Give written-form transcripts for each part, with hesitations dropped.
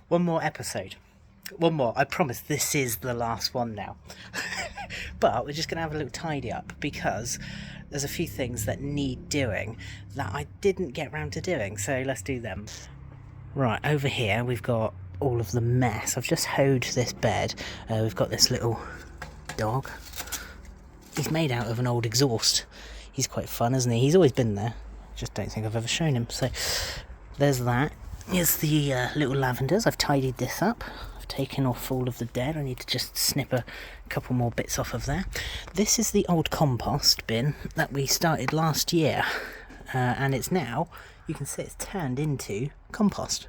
One more episode. One more. I promise this is the last one now. But we're just going to have a little tidy up because there's a few things that need doing that I didn't get round to doing. So let's do them. Right, over here we've got all of the mess. I've just hoed this bed. We've got this little dog. He's made out of an old exhaust. He's quite fun, isn't he? He's always been there. Just don't think I've ever shown him. So there's that. Here's the little lavenders. I've tidied this up. I've taken off all of the dead. I need to just snip a couple more bits off of there. This is the old compost bin that we started last year. And it's now, you can see it's turned into compost.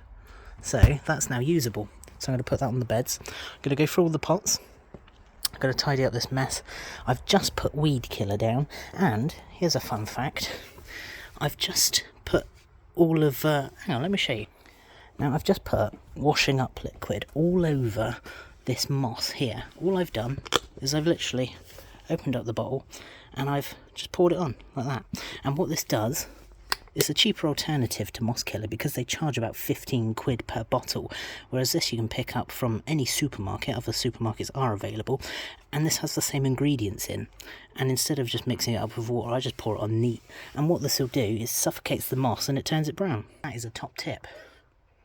So that's now usable. So I'm going to put that on the beds. I'm going to go through all the pots. I'm going to tidy up this mess. I've just put weed killer down. And here's a fun fact. I've just put all of... hang on, let me show you. Now I've just put washing up liquid all over this moss here. All I've done is I've literally opened up the bottle and I've just poured it on like that. And what this does, it's a cheaper alternative to moss killer because they charge about 15 quid per bottle, whereas this you can pick up from any supermarket. Other supermarkets are available, and this has the same ingredients in. And instead of just mixing it up with water, I just pour it on neat. And what this will do is suffocates the moss and it turns it brown. That is a top tip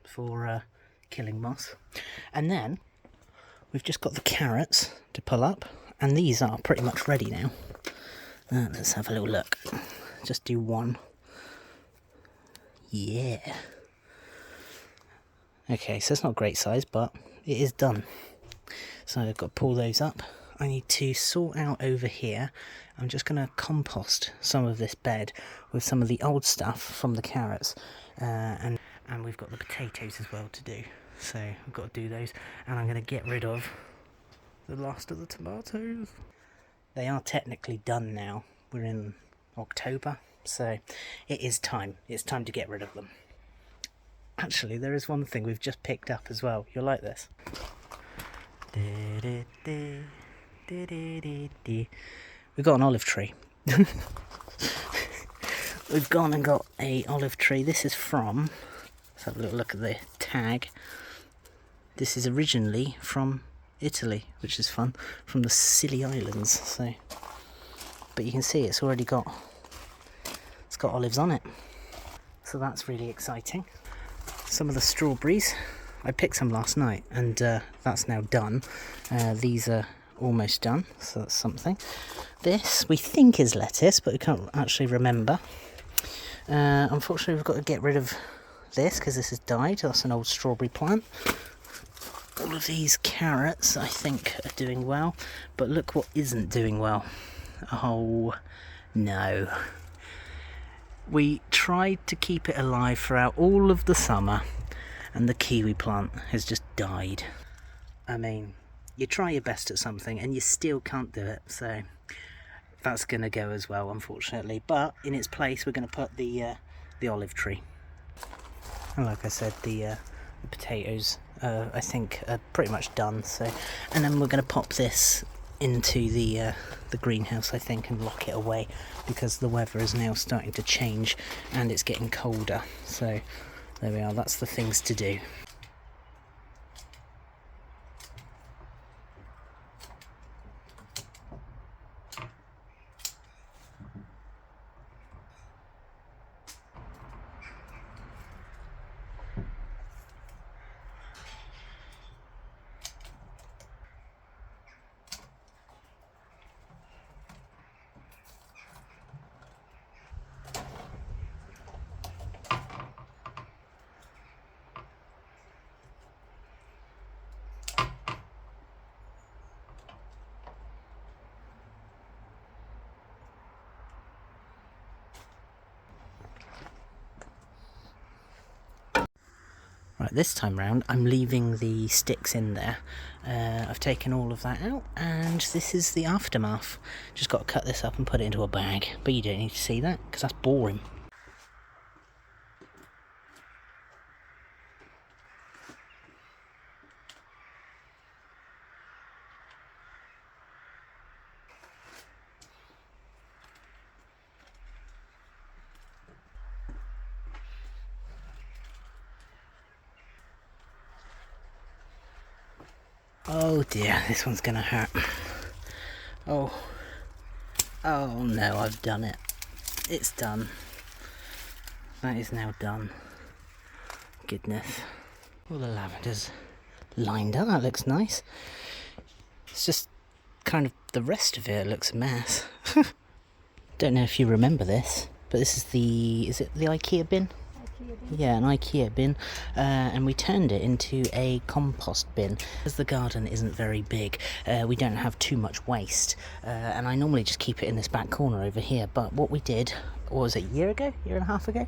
for killing moss. And then we've just got the carrots to pull up, and these are pretty much ready now. Let's have a little look. Just do one. Yeah. Okay, so it's not great size, but it is done. So I've got to pull those up. I need to sort out over here. I'm just going to compost some of this bed with some of the old stuff from the carrots. And we've got the potatoes as well to do. So I've got to do those. And I'm going to get rid of the last of the tomatoes. They are technically done now. We're in October. So it is time. It's time to get rid of them. Actually, there is one thing we've just picked up as well. You'll like this. We've got an olive tree. We've gone and got a olive tree. This is from... Let's have a little look at the tag. This is originally from Italy, which is fun. From the Scilly Islands. So, but you can see it's already got... It's got olives on it. So that's really exciting. Some of the strawberries. I picked some last night and that's now done. These are almost done, so that's something. This we think is lettuce, but we can't actually remember. Unfortunately, we've got to get rid of this because this has died. That's an old strawberry plant. All of these carrots, I think, are doing well, but look what isn't doing well. Oh, no. We tried to keep it alive throughout all of the summer, and the kiwi plant has just died. I mean, you try your best at something and you still can't do it, so that's going to go as well, unfortunately. But in its place, we're going to put the olive tree. And like I said, the potatoes, I think, are pretty much done. So, and then we're going to pop this into the greenhouse, I think, and lock it away because the weather is now starting to change and it's getting colder. So there we are, that's the things to do. Right, this time round I'm leaving the sticks in there. I've taken all of that out and this is the aftermath. Just got to cut this up and put it into a bag, but you don't need to see that because that's boring. Oh dear, this one's gonna hurt. Oh no, I've done it. It's done. That is now done. Goodness. All the lavender's lined up, that looks nice. It's just kind of the rest of it looks a mess. Don't know if you remember this, but this is is it the IKEA bin? Yeah, an IKEA bin, and we turned it into a compost bin. As the garden isn't very big, we don't have too much waste, and I normally just keep it in this back corner over here, but what we did, what was it, a year and a half ago?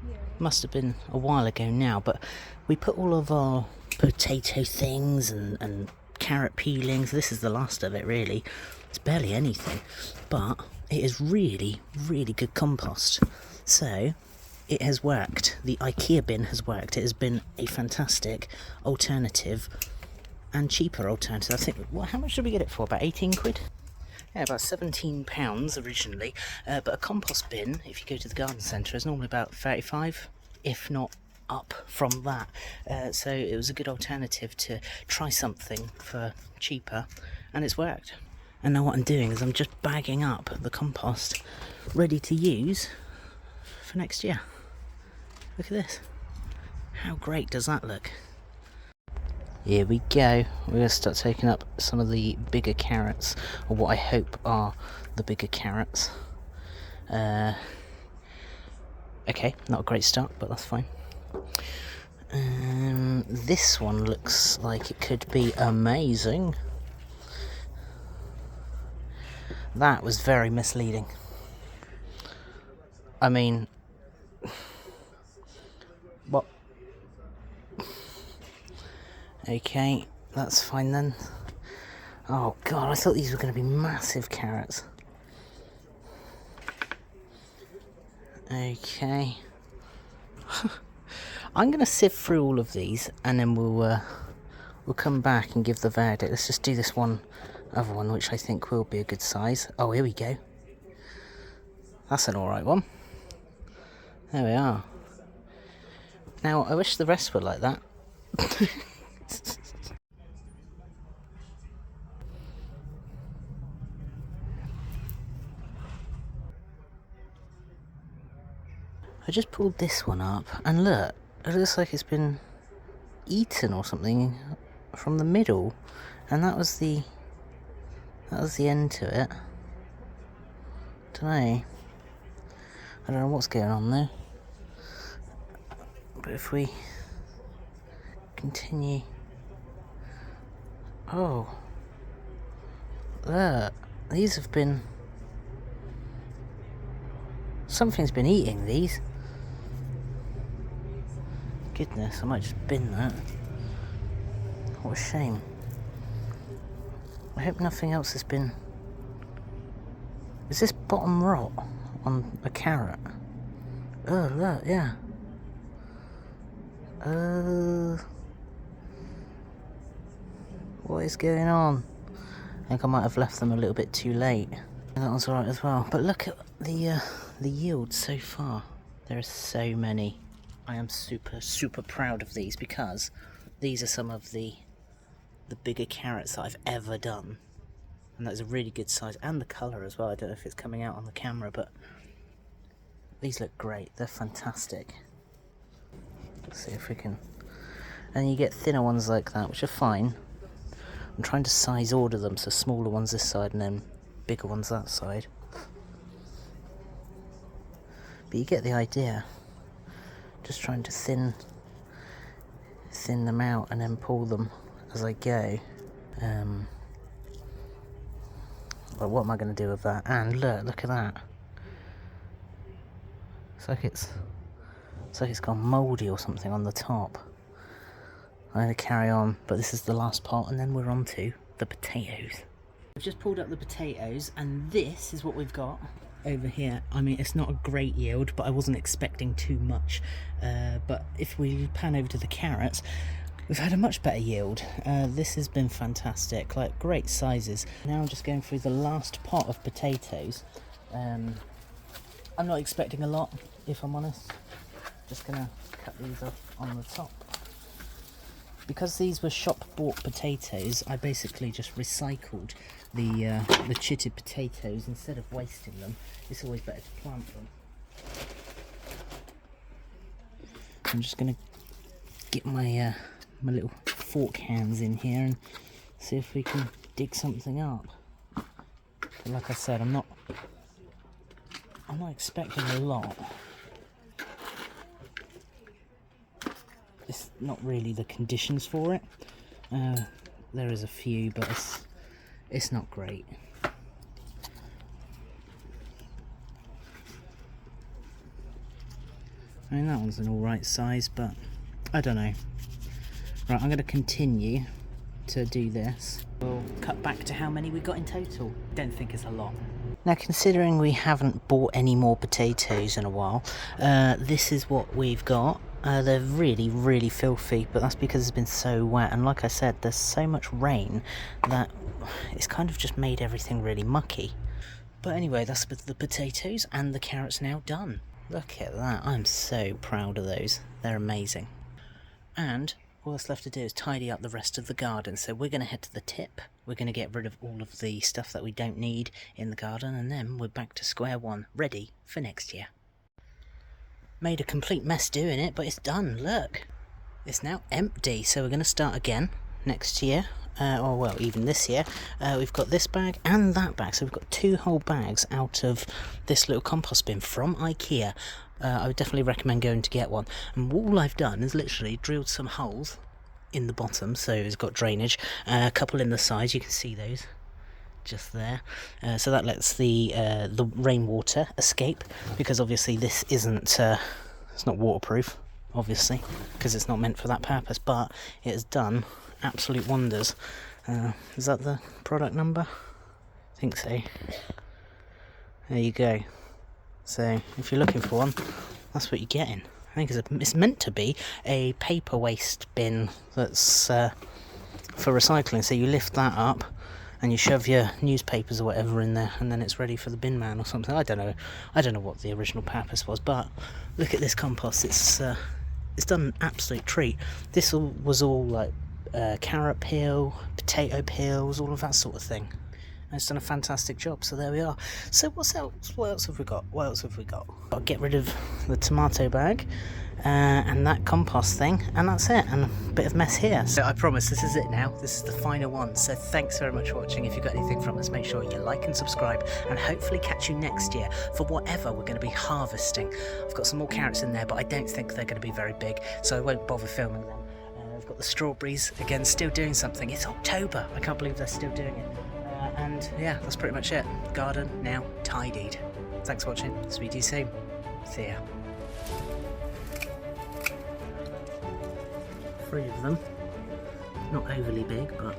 Yeah. Must have been a while ago now, but we put all of our potato things and carrot peelings, this is the last of it really, it's barely anything, but it is really, really good compost. So it has worked. The IKEA bin has worked. It has been a fantastic alternative and cheaper alternative. I think, well, how much did we get it for? About 18 quid? Yeah, about £17 originally. But a compost bin, if you go to the garden centre, is normally about 35, if not up from that. So it was a good alternative to try something for cheaper, and it's worked. And now what I'm doing is I'm just bagging up the compost ready to use for next year. Look at this. How great does that look? Here we go. We're going to start taking up some of the bigger carrots, or what I hope are the bigger carrots. Okay, not a great start, but that's fine. This one looks like it could be amazing. That was very misleading. I mean, what? Okay, that's fine then. Oh god, I thought these were going to be massive carrots. Okay. I'm going to sift through all of these and then we'll come back and give the verdict. Let's just do this other one, which I think will be a good size. Oh, here we go. That's an alright one. There we are. Now, I wish the rest were like that. I just pulled this one up, and look, it looks like it's been eaten or something from the middle, and that was the end to it. I don't know what's going on there, but if we continue, oh look, these have been, something's been eating these. Goodness, I might just bin that. What a shame. I hope nothing else has been... Is this bottom rot on a carrot? Oh, look, yeah. What is going on? I think I might have left them a little bit too late. That one's alright as well. But look at the yield so far. There are so many. I am super, super proud of these because these are some of the bigger carrots that I've ever done. And that's a really good size. And the colour as well. I don't know if it's coming out on the camera, but these look great. They're fantastic. Let's see if we can... And you get thinner ones like that, which are fine. I'm trying to size order them, so smaller ones this side and then bigger ones that side. But you get the idea. Just trying to thin them out and then pull them as I go. But what am I going to do with that? And look at that. It's like it's gone mouldy or something on the top. I'm going to carry on, but this is the last part, and then we're on to the potatoes. I've just pulled up the potatoes, and this is what we've got over here. I mean, it's not a great yield, but I wasn't expecting too much. But if we pan over to the carrots, we've had a much better yield. This has been fantastic, like great sizes. Now I'm just going through the last pot of potatoes. I'm not expecting a lot, if I'm honest. Just gonna cut these off on the top. because these were shop-bought potatoes, I basically just recycled the chitted potatoes instead of wasting them. It's always better to plant them. I'm just going to get my my little fork hands in here and see if we can dig something up. But like I said, I'm not expecting a lot. It's not really the conditions for it. There is a few, but it's not great. I mean, that one's an alright size, but I don't know. Right, I'm going to continue to do this. We'll cut back to how many we got in total. Don't think it's a lot. Now, considering we haven't bought any more potatoes in a while, this is what we've got. They're really, really filthy, but that's because it's been so wet. And like I said, there's so much rain that it's kind of just made everything really mucky. But anyway, that's the potatoes and the carrots now done. Look at that. I'm so proud of those. They're amazing. And all that's left to do is tidy up the rest of the garden. So we're going to head to the tip. We're going to get rid of all of the stuff that we don't need in the garden, and then we're back to square one, ready for next year. Made a complete mess doing it, but it's done. Look, it's now empty. So we're going to start again next year, or well, even this year. We've got this bag and that bag, so we've got 2 whole bags out of this little compost bin from IKEA. I would definitely recommend going to get one. And all I've done is literally drilled some holes in the bottom, so it's got drainage, a couple in the sides, you can see those just there, so that lets the rainwater escape, because obviously this isn't it's not waterproof, obviously, because it's not meant for that purpose, but it has done absolute wonders. Is that the product number? I think so. There you go. So if you're looking for one, that's what you're getting. I think it's meant to be a paper waste bin that's for recycling, so you lift that up and you shove your newspapers or whatever in there, and then it's ready for the bin man or something. I don't know what the original purpose was, but look at this compost. It's done an absolute treat. This was all like carrot peel, potato peels, all of that sort of thing. And it's done a fantastic job. So there we are. So what else have we got? Got to get rid of the tomato bag and that compost thing, and that's it, and a bit of mess here. So I promise this is it now. This is the final one. So thanks very much for watching. If you got anything from us, make sure you like and subscribe, and hopefully catch you next year for whatever we're going to be harvesting. I've got some more carrots in there, but I don't think they're going to be very big, so I won't bother filming them. I've got the strawberries again, still doing something. It's October. I can't believe they're still doing it. And yeah, that's pretty much it. Garden now tidied. Thanks for watching. Speak to you soon. See ya. 3 of them. Not overly big, but...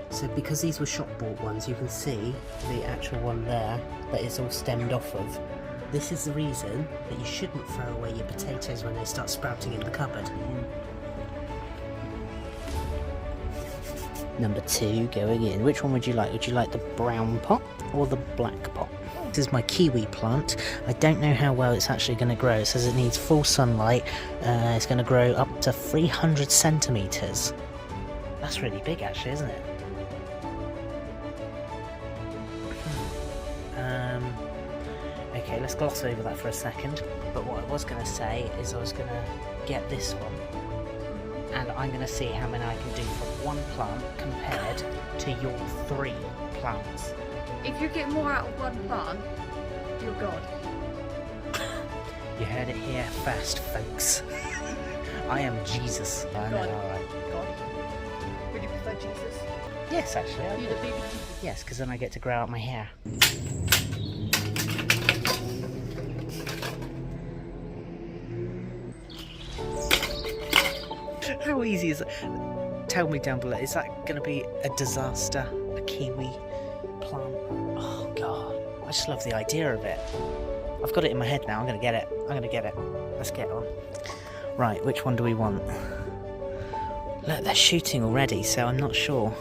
So because these were shop-bought ones, you can see the actual one there that is all stemmed off of. This is the reason that you shouldn't throw away your potatoes when they start sprouting in the cupboard. Number 2 going in. Which one would you like? Would you like the brown pot or the black pot? This is my kiwi plant. I don't know how well it's actually going to grow. It says it needs full sunlight. It's going to grow up to 300 centimetres. That's really big actually, isn't it? Okay, let's gloss over that for a second. But what I was going to say is I was going to get this one, and I'm going to see how many I can do from one plant compared to your 3 plants. If you get more out of one plant, you're God. You heard it here first, folks. I am Jesus. I know, alright. God. Would you prefer Jesus? Yes, actually. You're the baby Jesus. Yes, because then I get to grow out my hair. How easy is it? Tell me down below, is that going to be a disaster? A kiwi plant? Oh god, I just love the idea of it. I've got it in my head now, I'm going to get it. Let's get on. Right, which one do we want? Look, they're shooting already, so I'm not sure.